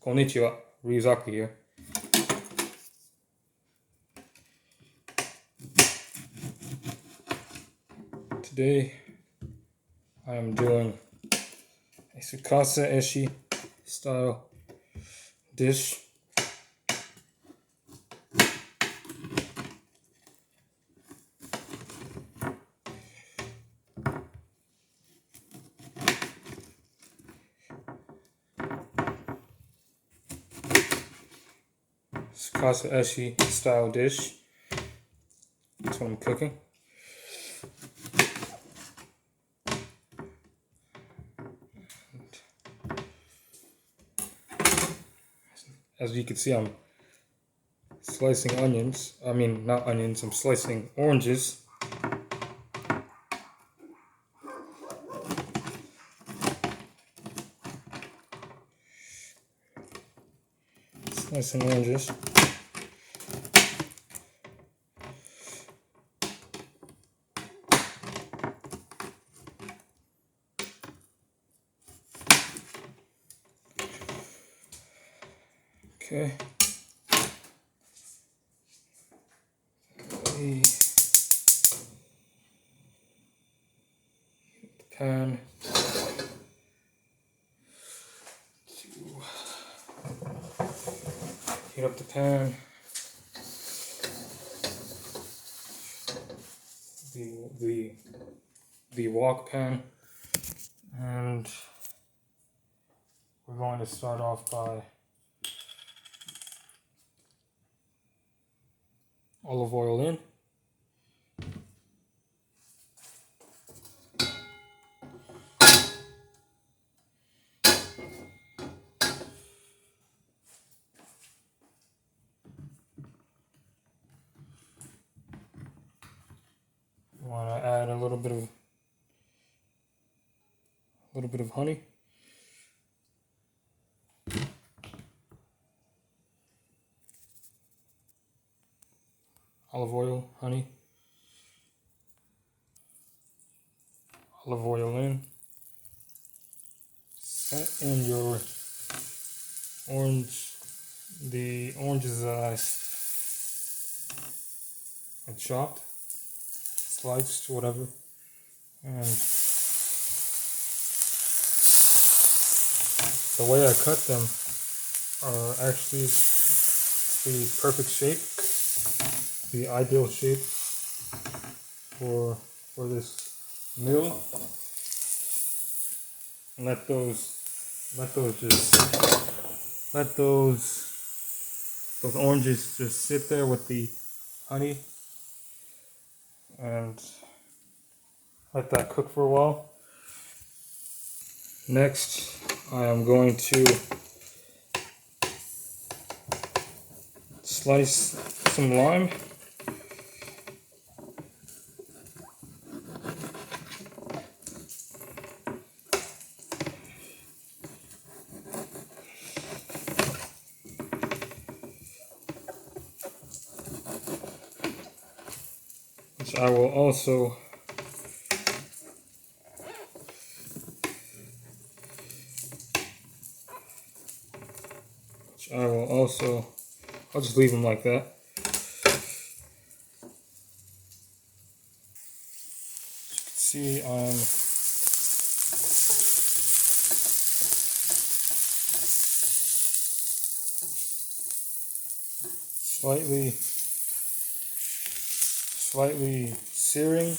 Konnichiwa, Ryuzaki here. Today I am doing a Tsukasa Eishi style dish. Tsukasa Eishi style dish. That's what I'm cooking. As you can see, I'm slicing onions. I mean, not onions, I'm slicing oranges. Slicing oranges. Okay. The pan heat up the pan. The wok pan, and we're going to start off by olive oil in. We want to add a little bit of honey. Olive oil, honey. Olive oil in. Set in your orange, the oranges that I chopped, sliced, whatever. And the way I cut them are actually the perfect shape, the ideal shape for this meal. And let those oranges just sit there with the honey and let that cook for a while. Next, I am going to slice some lime. Which I will also I'll just leave them like that. As you can see, I'm slightly searing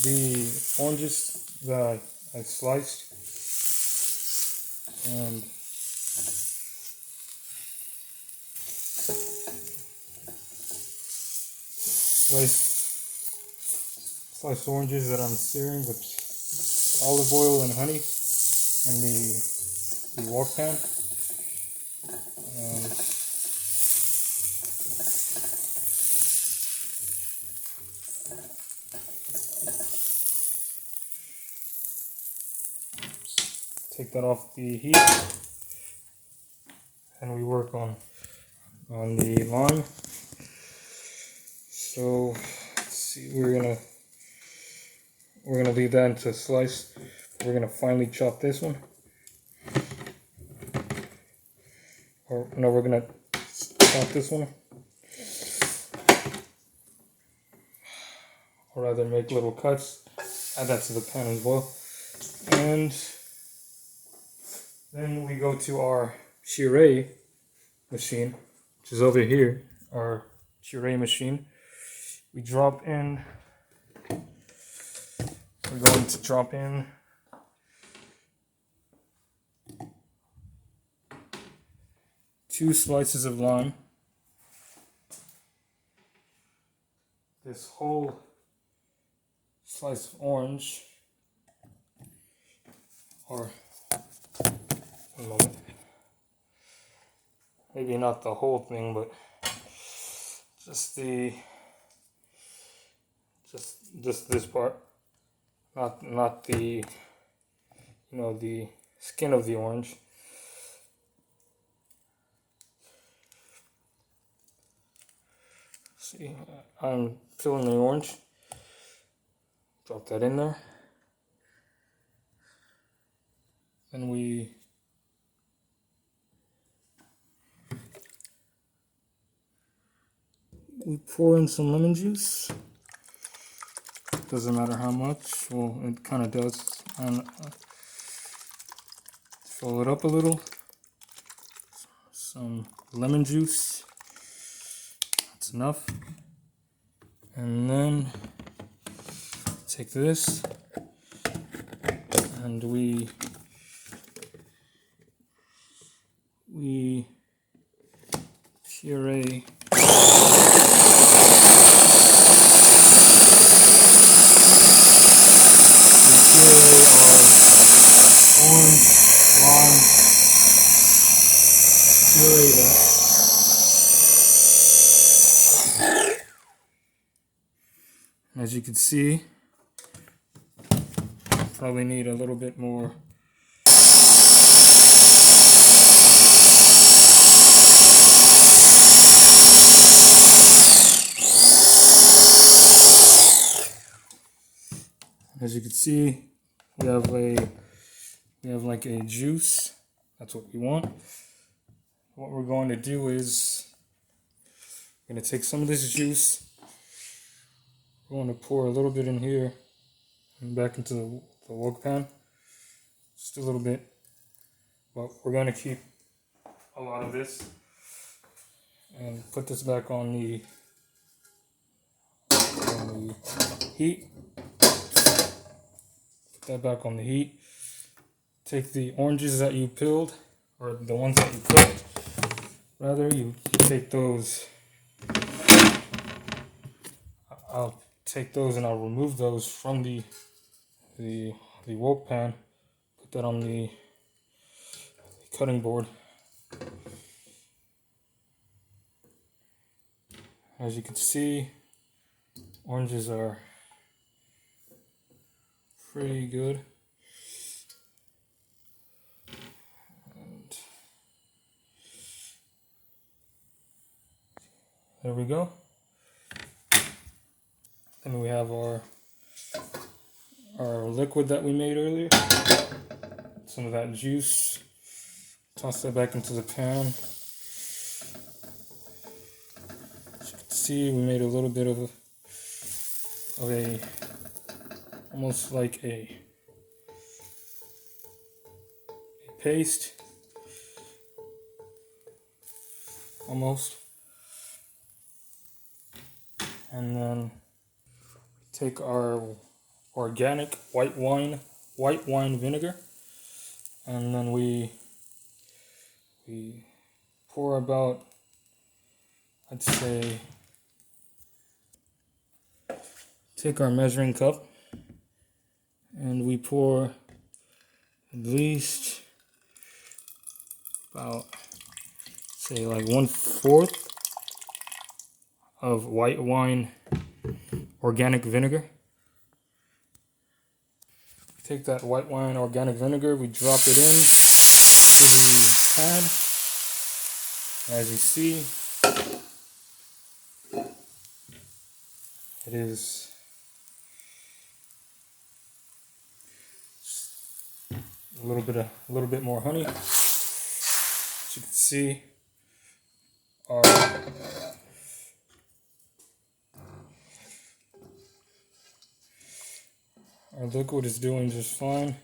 the oranges that I sliced, and sliced oranges that I'm searing with olive oil and honey in the wok pan. And take that off the heat, and we work on the lime. So let's see, we're gonna leave that into a slice. We're gonna finely chop this one. Or no, we're gonna chop this one. Or rather make little cuts. Add that to the pan as well. And then we go to our chiré machine, which is over here, our chiré machine. We drop in, we're going to drop in 2 slices of lime. This whole slice of orange, or one moment, maybe not the whole thing, but just this part, not the, you know, the skin of the orange. See, I'm peeling the orange. Drop that in there. Then we pour in some lemon juice. Doesn't matter how much. Well, it kind of does. And fill it up a little. Some lemon juice. That's enough. And then take this and we puree orange, lime, puree that. As you can see, probably need a little bit more. As you can see, we have like a juice. That's what we want. What we're going to do is we're going to take some of this juice. We're going to pour a little bit in here and back into the wok pan. Just a little bit. But we're going to keep a lot of this and put this back on the heat. Put that back on the heat. Take the oranges that you peeled, or the ones that you cooked, rather, you take those. I'll take those and I'll remove those from the wok pan. Put that on the cutting board. As you can see, oranges are pretty good. And there we go. Then we have our liquid that we made earlier. Some of that juice. Toss that back into the pan. As you can see, we made a little bit of a almost like a paste. Almost. And then take our organic white wine vinegar, and then we pour about, I'd say, take our measuring cup and we pour at least about, say, like 1/4 of white wine organic vinegar. Take that white wine organic vinegar, we drop it in to the pan. As you see, it is a little bit more honey. As you can see, our liquid is doing just fine.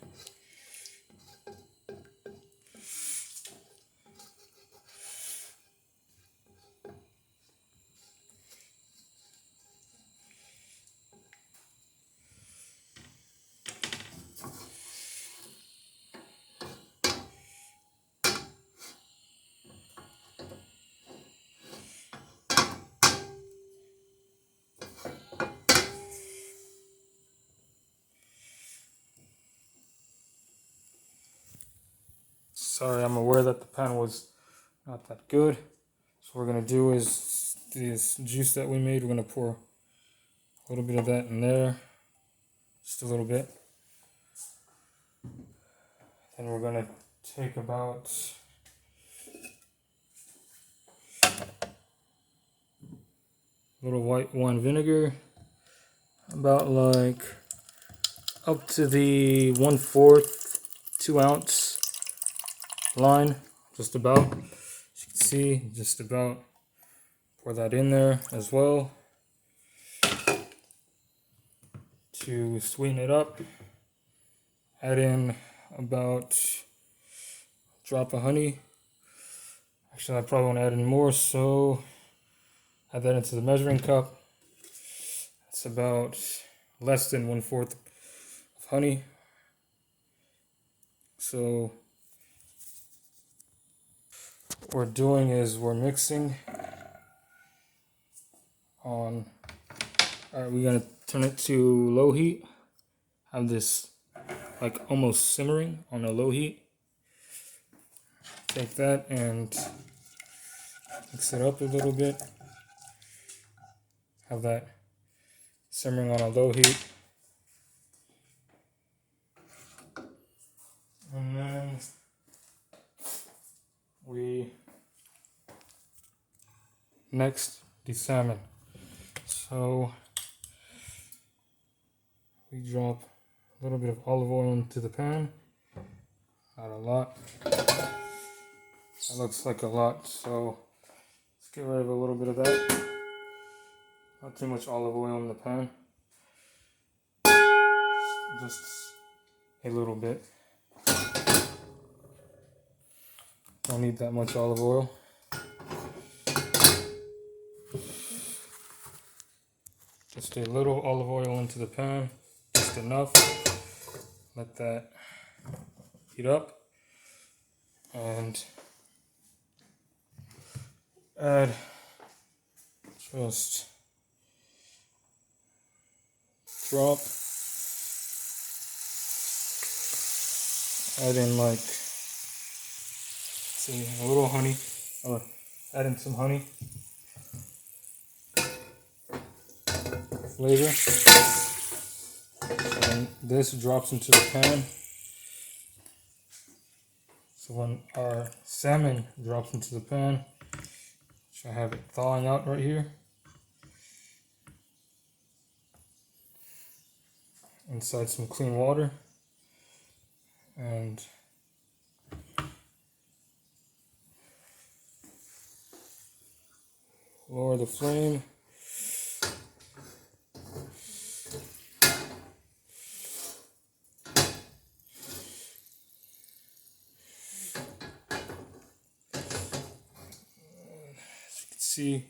Sorry, I'm aware that the pan was not that good. So what we're gonna do is this juice that we made, we're gonna pour a little bit of that in there, just a little bit. Then we're gonna take about a little white wine vinegar, about like up to the 1/4, 2 ounce line, just about. As you can see, just about pour that in there as well to sweeten it up. Add in about a drop of honey. Actually, I probably want to add in more, so add that into the measuring cup. It's about less than 1/4 of honey. So what we're doing is we're mixing on. All right, we're gonna turn it to low heat. Have this like almost simmering on a low heat. Take that and mix it up a little bit. Have that simmering on a low heat. And then next, the salmon. So we drop a little bit of olive oil into the pan. Not a lot. That looks like a lot, so let's get rid of a little bit of that. Not too much olive oil in the pan. Just a little bit. Don't need that much olive oil. Just a little olive oil into the pan, just enough. Let that heat up and add just drop. Add in like, see, a little honey. Add in some honey. Flavor. And this drops into the pan. So when our salmon drops into the pan, which I have it thawing out right here. Inside some clean water. And lower the flame. See,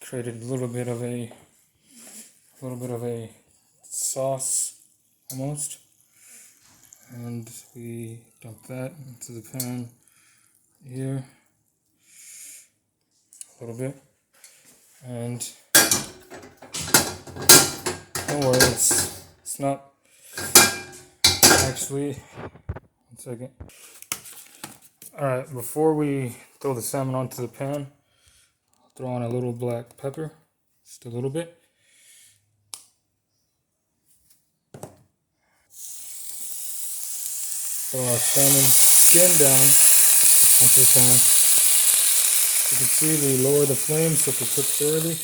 created a little bit of a sauce almost, and we dump that into the pan here a little bit, and don't worry, it's not actually. 1 second. All right, before we throw the salmon onto the pan, throw on a little black pepper, just a little bit. Throw our salmon skin down onto the pan. You can see we lower the flame so it can cook thoroughly.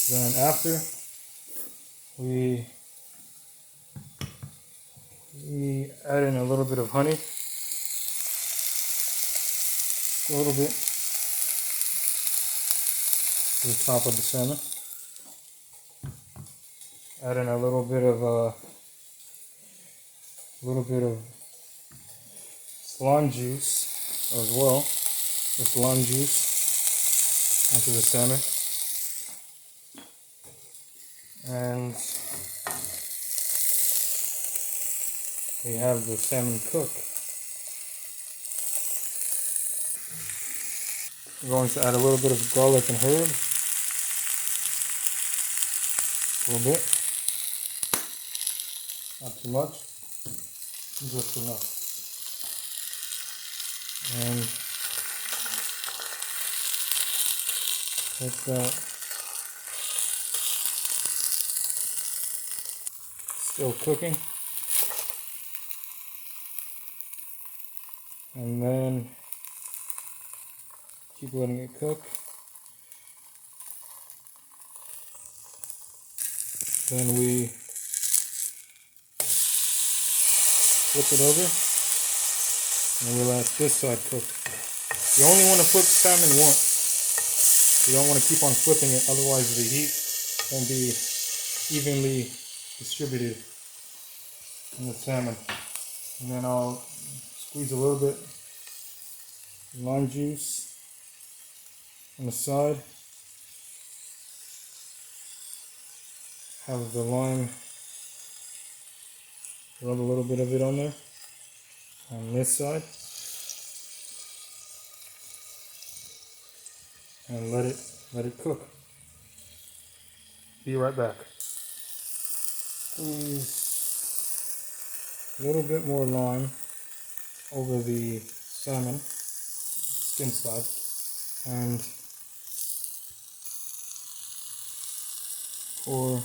Then after, we add in a little bit of honey. a little bit to the top of the salmon. Add in a little bit of lime juice as well. This lime juice into the salmon, and we have the salmon cook. We're going to add a little bit of garlic and herb, a little bit, not too much, just enough. And let that still cooking, and then keep letting it cook. Then we flip it over, and we let this side cook. You only want to flip salmon once. You don't want to keep on flipping it, otherwise the heat won't be evenly distributed in the salmon. And then I'll squeeze a little bit of lime juice on the side. Have the lime, rub a little bit of it on there, on this side. And let it cook. Be right back. Squeeze a little bit more lime over the salmon skin side, and pour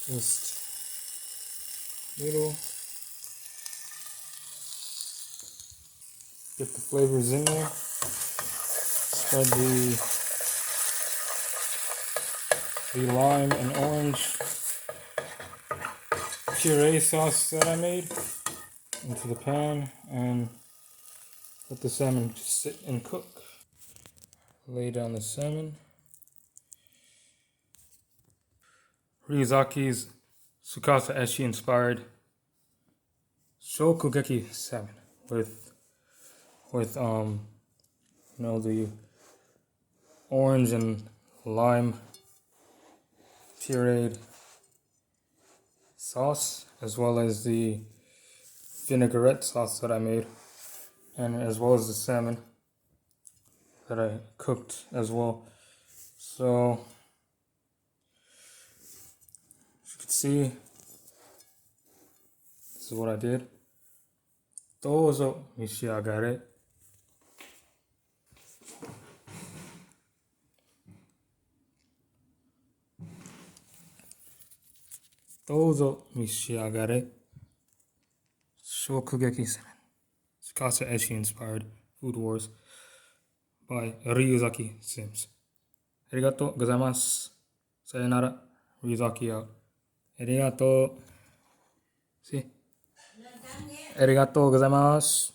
just little, get the flavors in there. Spread the lime and orange puree sauce that I made into the pan, and let the salmon just sit and cook. Lay down the salmon. Ryozaki's Tsukasa Eishi inspired Shokugeki salmon with the orange and lime pureed sauce, as well as the vinaigrette sauce that I made, and as well as the salmon that I cooked as well. So as you can see, this is what I did. Dozo mishiagare. Dozo mishiagare. Shokugeki salmon. Tsukasa Eishi inspired Food Wars by Ryuzaki Sims. Arigatou gozaimasu. Sayonara. Ryuzaki out. Arigatou. See? Arigatou gozaimasu.